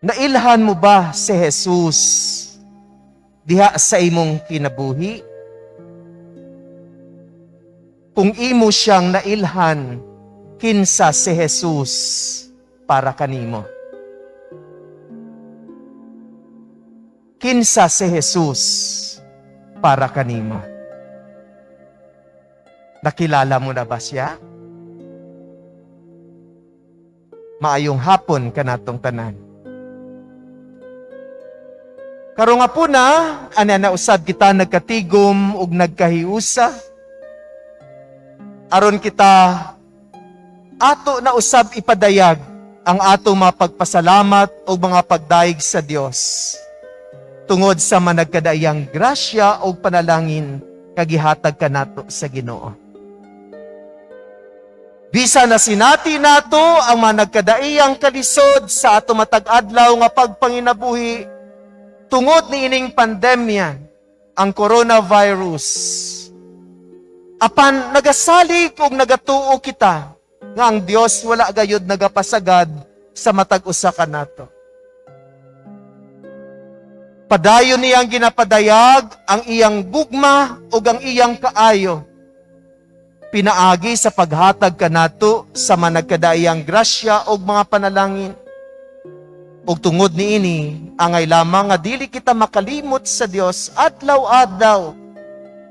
Nailhan mo ba si Jesus diha sa imong kinabuhi? Kung imo siyang nailhan, kinsa si Jesus para kanimo? Kinsa si Jesus para kanimo? Nakilala mo na ba siya? Maayong hapon kanatong tanan. Karon nga po na, nausab kita nagkatigom ug nagkahiusa. Aron kita ato na usab ipadayag ang ato mga pagpasalamat o mga pagdaig sa Dios. Tungod sa managkadaiyang grasya o panalangin kagihatag kanato sa Ginoo. Bisa na sinati nato ang managkadaiyang kalisod sa ato matag adlaw nga pagpanginabuhi tungod ni ining pandemya, ang coronavirus. Apan nagasalig ug nagatuo kita nga ang Dios wala gayud nagapasagad sa matag usa kanato. Padayon niyang ginapadayag ang iyang gugma ug ang iyang kaayo. Pinaagi sa paghatag kanato sa managkadaiyang grasya ug mga panalangin. Ug tungod niini, angay lamang nga dili kita makalimot sa Dios adlaw-adlaw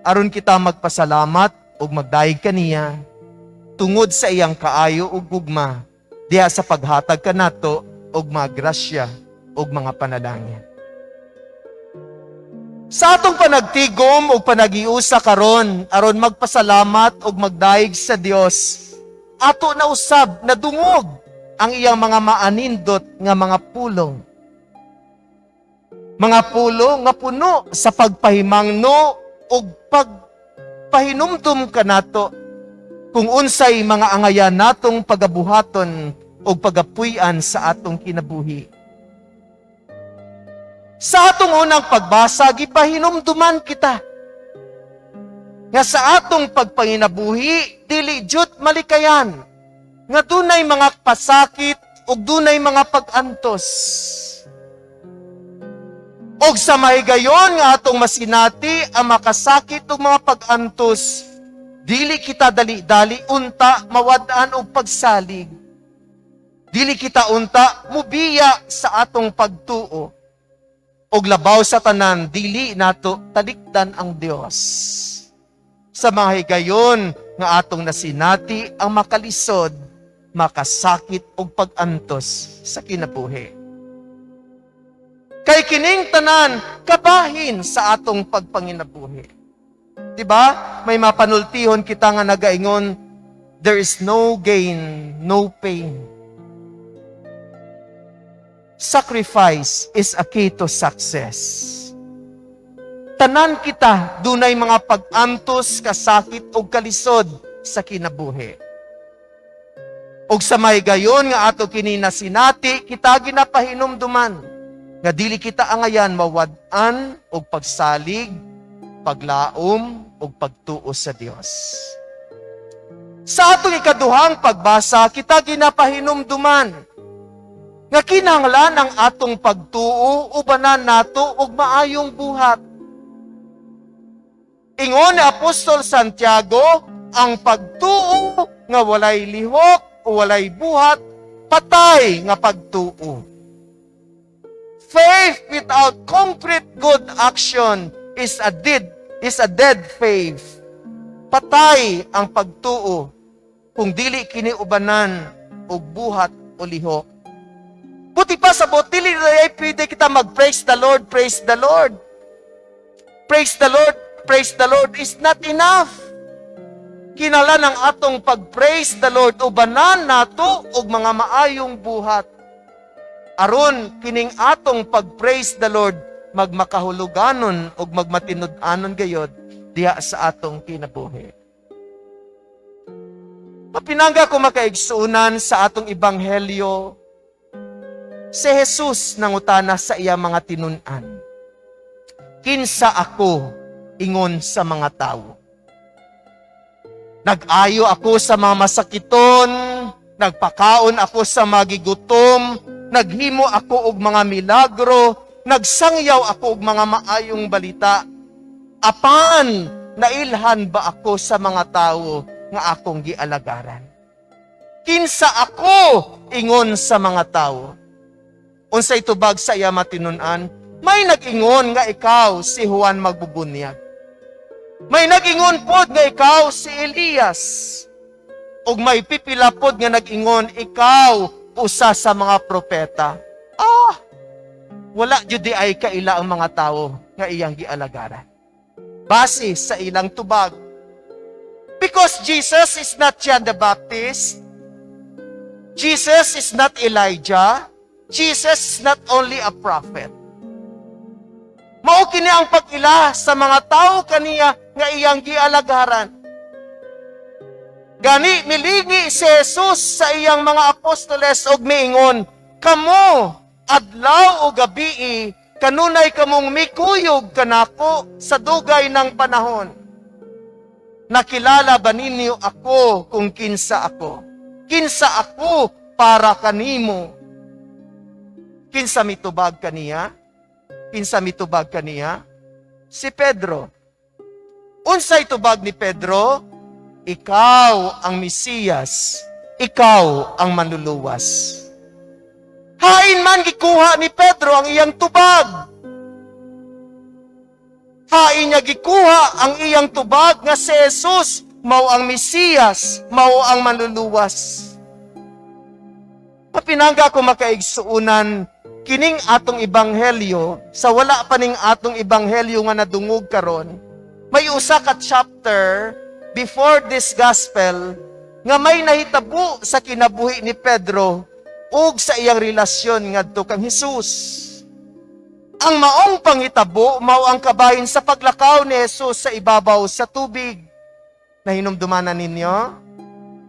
aron kita magpasalamat ug magdaig kaniya tungod sa iyang kaayo ug gugma diha sa paghatag kanato og mga grasya ug mga panalangin. Sa atong panagtigom ug panagiusa karon aron magpasalamat ug magdaig sa Dios, ato na usab nadungog ang iyang mga maanindot nga mga pulong. Mga pulong nga puno sa pagpahimangno ug pagpahinumdum kanato kung unsay mga angayan natong pagabuhaton ug pagapuy-an sa atong kinabuhi. Sa atong unang pagbasa, gipahinumduman kita nga sa atong pagpanginabuhi, dili jud malikayan, nga dunay mga pasakit ug dunay mga pag-antos. Og sa mahigayon nga atong masinati ang makasakit ug mga pag-antos, dili kita dali-dali unta mawad-an og pagsalig. Dili kita unta mubiya sa atong pagtuo. Og labaw sa tanan, dili nato talikdan ang Dios. Sa mga higayon nga atong nasinati ang makalisod, makasakit og pag-antos sa kinabuhi. Kay kining tanan, kabahin sa atong pagpanginabuhi. Diba? May mapanultihon kita nga nagaingon, there is no gain, no pain. Sacrifice is a key to success. Tanan kita, dunay mga pag-antos, kasakit o kalisod sa kinabuhi. Og sa mahigayon nga ato kininasinati, kita ginapahinumduman, nga dili kita angayan mawad-an og pagsalig, paglaom o pagtuo sa Dios. Sa atong ikaduhang pagbasa, kita ginapahinumduman nga kinahanglan ang atong pagtuo ubanan nato og maayong buhat. Ingon ni Apostol Santiago, ang pagtuo nga walay lihok o walay buhat, patay nga pagtuo. Faith without concrete good action is a dead faith. Patay ang pagtuo kung dili kini ubanan og buhat o lihok. Buti pa sa dili ay pwede kita mag-praise the Lord, praise the Lord. Praise the Lord, praise the Lord is not enough. Kinahanglan ang atong pag-praise the Lord, ubanan nato og mga maayong buhat. Aron kining atong pag-praise the Lord, magmakahuluganon og magmatinud-anon gayod diha sa atong kinabuhi. Mapinangga ko makaigsuunan sa atong ebanghelyo, si Jesus nangutana sa iya mga tinun-an, kinsa ako ingon sa mga tao? Nag-ayo ako sa mga masakiton, nagpakaon ako sa magigutom, naghimo ako og mga milagro, nagsangyaw ako og mga maayong balita. Apan, nailhan ba ako sa mga tawo nga akong gialagaran? Kinsa ako ingon sa mga tawo? Unsay tubag sa iya matinun-an? May nag-ingon nga ikaw si Juan Magbubunyag. May nag-ingon pod nga ikaw si Elias. Ug may pipila pod nga nag-ingon ikaw usa sa mga propeta. Wala jud di ay kaila ang mga tawo nga iyang gialagaran. Base sa ilang tubag. Because Jesus is not John the Baptist. Jesus is not Elijah. Jesus is not only a prophet. Mao kini ang pag-ila sa mga tao kaniya nga iyang gialagaran. Gani milingi si Jesus sa iyang mga apostoles og miingon, kamo adlaw o gabii kanunay kamong mikuyog kanako sa dugay ng panahon. Nakilala ba ninyo ako kung kinsa ako? Kinsa ako para kanimo? Kinsa mitubag kaniya? Kinsa mitubag kaniya? Si Pedro. Unsay tubag ni Pedro? Ikaw ang Mesiyas. Ikaw ang manluluwas. Hain man gikuha ni Pedro ang iyang tubag. Hain niya gikuha ang iyang tubag nga si Jesus mao ang Mesiyas, mao ang manluluwas. Kapinangga ko makaigsuunan kining atong ebanghelyo sa wala pa ning atong ebanghelyo nga nadungog karon. May usa ka chapter before this gospel nga may nahitabo sa kinabuhi ni Pedro ug sa iyang relasyon ngadto kang Hesus. Ang maong panghitabo mao ang kabahin sa paglakaw ni Jesus sa ibabaw sa tubig. Nahinumdumanan ninyo?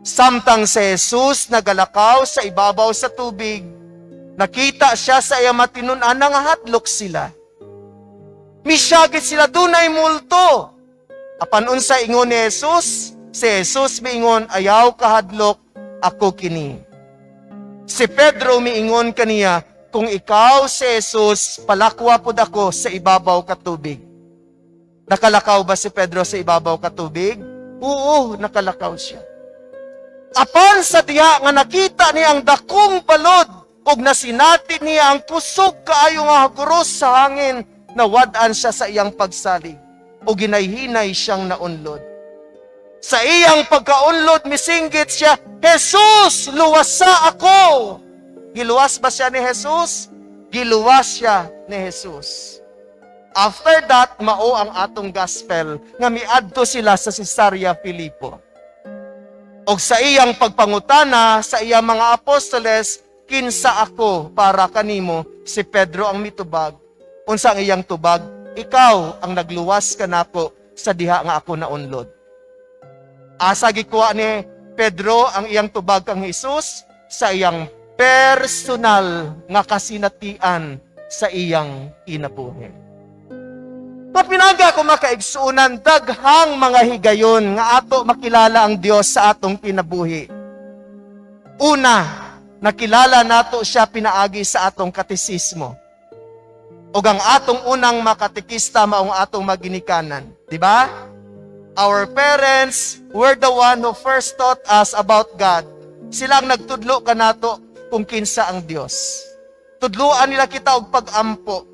Samtang si Jesus nagalakaw sa ibabaw sa tubig, nakita siya sa iyang matinun-an nga hadlok sila. Misyagit sila dunay multo. Apan unsa ingon ni Jesus? Si Jesus miingon, ayaw kahadlok, ako kini. Si Pedro miingon kaniya, kung ikaw si Jesus, palakwa pod ako sa ibabaw ka tubig. Nakalakaw ba si Pedro sa ibabaw ka tubig? Oo, nakalakaw siya. Apan sa diha nga nakita niya ang dakong balod ug nasinati niya ang kusog kaayo nga haguros sa hangin, nawad-an siya sa iyang pagsalig o ginayhinay siyang naunlod. Sa iyang pagkaunlod misinggit siya, Jesus, luwasa ako. Giluwas ba siya ni Jesus? Giluwas siya ni Jesus. After that, mao ang atong gospel nga miadto sila sa Cesarea Philippo. Og sa iyang pagpangutana sa iyang mga apostoles, kinsa ako para kanimo? Si Pedro ang mitubag. Unsa ang iyang tubag? Ikaw ang nagluwas kanako sa diha nga ako naunlod. Asa gikuha ni Pedro ang iyang tubag kang Hesus? Sa iyang personal nga kasinatian sa iyang kinabuhi. Papinaga ko makaigsuunan, daghang mga higayon nga ato makilala ang Dios sa atong kinabuhi. Una, nakilala nato siya pinaagi sa atong katesismo. O ang atong unang makatekista maong atong maginikanan. Diba? Our parents were the one who first taught us about God. Sila ang nagtudlo kanato kung kinsa ang Dios. Tudluan nila kita og pag-ampo.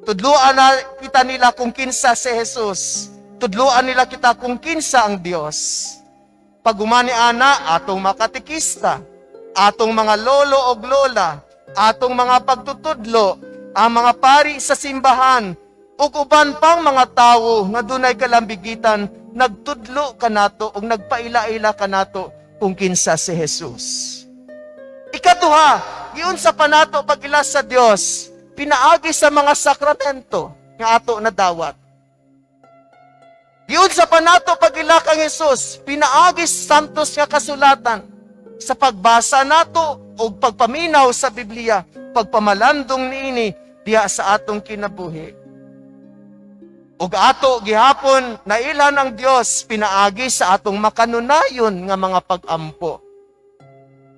Tudluan na kita nila kung kinsa si Jesus. Tudluan nila kita kung kinsa ang Dios. Pag umani ana, atong makatekista, atong mga lolo o lola, atong mga pagtutudlo, ang mga pari sa simbahan, ug uban pang mga tawo nga dunay kalambigitan, nagtudlo kanato ug nagpaila-ila kanato kung kinsa si Jesus. Ikaduha, giunsa pa nato pag-ila sa Dios, pinaagi sa mga sakramento nga ato nadawat. Giunsa pa nato pag-ila kang Jesus, pinaagi sa santos nga kasulatan sa pagbasa nato o pagpaminaw sa Biblia, pagpamalandong niini diha sa atong kinabuhi. Ug ato gihapon nailan ang Dios pinaagi sa atong makanunayon nga mga pag-ampo.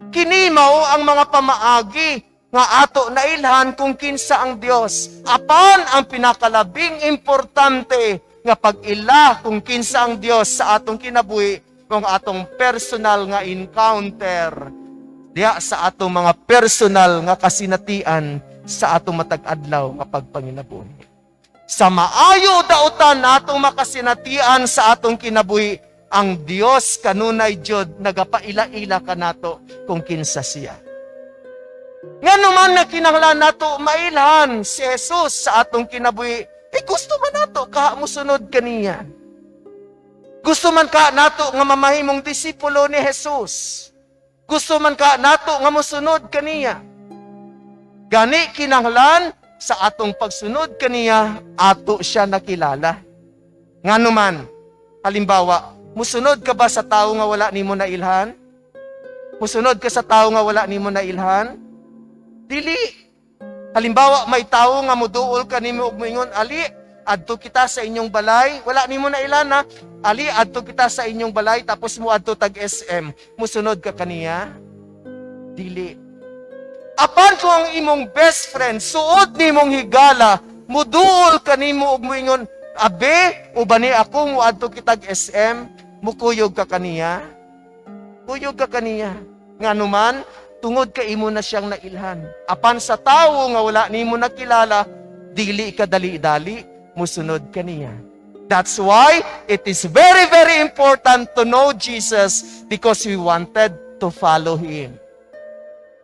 Kini mao ang mga pamaagi nga ato nailhan kung kinsa ang Dios. Apan ang pinakalabing importante nga pag-ila kung kinsa ang Dios sa atong kinabuhi, kung atong personal nga encounter diya sa atong mga personal nga kasinatian sa atong matag adlaw nga pagpanginabuhi. Sa maayo dautan natong makasinatian sa atong kinabuhi, ang Dios kanunay jud nagapaila-ila kanato kung kinsa siya. Ngano man na kinahanglan nato mailhan si Jesus sa atong kinabuhi, gusto man nato kaha mo sunod kaniya. Gusto man ka nato nga mamahimong disipulo ni Jesus. Gusto man ka nato nga mosunod kaniya. Gani kinahanglan sa atong pagsunod kaniya, ato siya nakilala. Ngano man, halimbawa, musunod ka ba sa tao nga wala nimo nailhan? Musunod ka sa tao nga wala nimo nailhan? Dili. Halimbawa, may tao nga muduol ka nimo og moingon, ali, adto kita sa inyong balay. Wala nimo nailhan na. Ali, adto kita sa inyong balay, tapos mo adto tag SM. Musunod ka kaniya? Dili. Apan kung ang imong best friend, suod nimong higala, muduol ka nimo og moingon, abe, ubani ako, muadto kitag SM, mukuyog ka kaniya? Kuyog ka kaniya. Nga naman, tungod ka imo na siyang nailhan. Apan sa tawo nga wala nimo nakilala, dili ka dali-dali, musunod kaniya. That's why it is very, very important to know Jesus because we wanted to follow Him.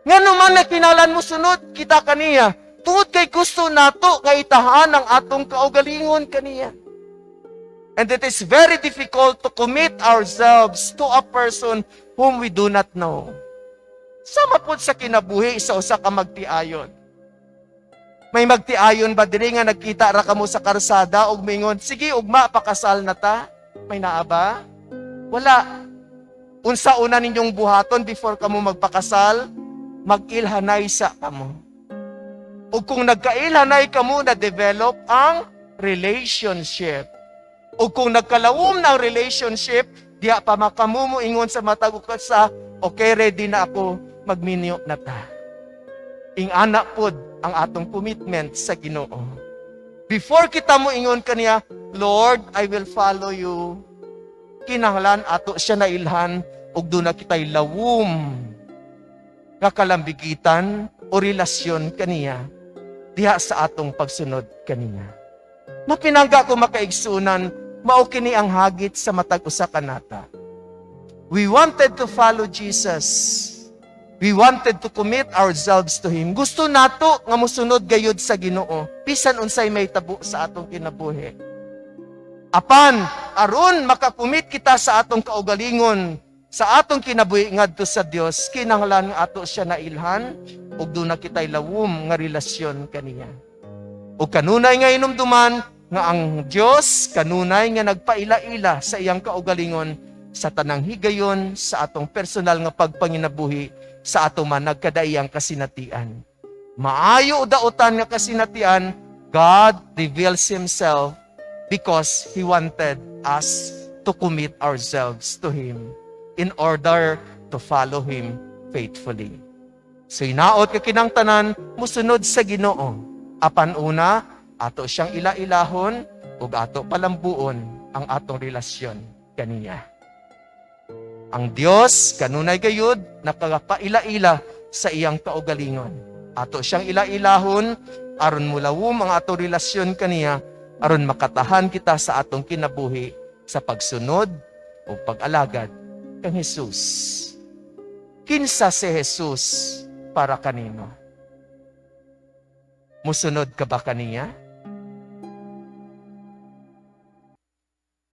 Nga naman na kinalan mo sunod kita kaniya, tungod kay gusto nato nga itahan ang atong kaugalingon kaniya. And it is very difficult to commit ourselves to a person whom we do not know. Sama po sa kinabuhi sa usa ka magtiayon. May magtiayon ba diri nga nagkita ra kamo sa karsada og mingon, sige ugma pakasal na ta? May naa ba? Wala. Unsa una ninyong buhaton before kamo magpakasal? Mag-ilhanay sa kamo. O kung nagkailhanay kamo, na-develop ang relationship. O kung nagkalawom ng relationship, diya pa makamumo ingon sa matag sa, okay, ready na ako, magminyo na ta. Ing anak pod ang atong commitment sa Ginoo. Before kita mo ingon kaniya, Lord, I will follow you. Kinahanglan ato siya na ilhan, ug doon na kita'y lawom nga kalambigitan o relasyon kaniya diha sa atong pagsunod kaniya. Mapinangga ko makaigsunan, mao kini ang hagit sa matag usa kanata. We wanted to follow Jesus. We wanted to commit ourselves to Him. Gusto nato nga mosunod gayud sa Ginoo, bisan unsay may tabo sa atong kinabuhi. Apan aron makakumit kita sa atong kaugalingon, sa atong kinabuhi ngadto sa Dios, kinahanglan nga ato siya nailhan ug doon na kita'y lawom nga relasyon kaniya. Ug kanunay nga inumduman nga ang Dios kanunay nga nagpaila-ila sa iyang kaugalingon sa tanang higayon sa atong personal nga pagpanginabuhi sa atong man nagkadaiyang kasinatian. Maayo daotan nga kasinatian, God reveals Himself because He wanted us to commit ourselves to Him in order to follow Him faithfully. So inaot ka kinang tanan, musunod sa Ginoo. Apan una, ato siyang ila-ilahon, ug ato palambuon ang atong relasyon kaniya. Ang Dios kanunay gayud nakagapaila-ila sa iyang kaugalingon. Ato siyang ila-ilahon aron mulawom ang atong relasyon kaniya, aron makatahan kita sa atong kinabuhi sa pagsunod o pag-alagad kang Jesus. Kinsa si Jesus para kanino? Musunod ka ba kaniya?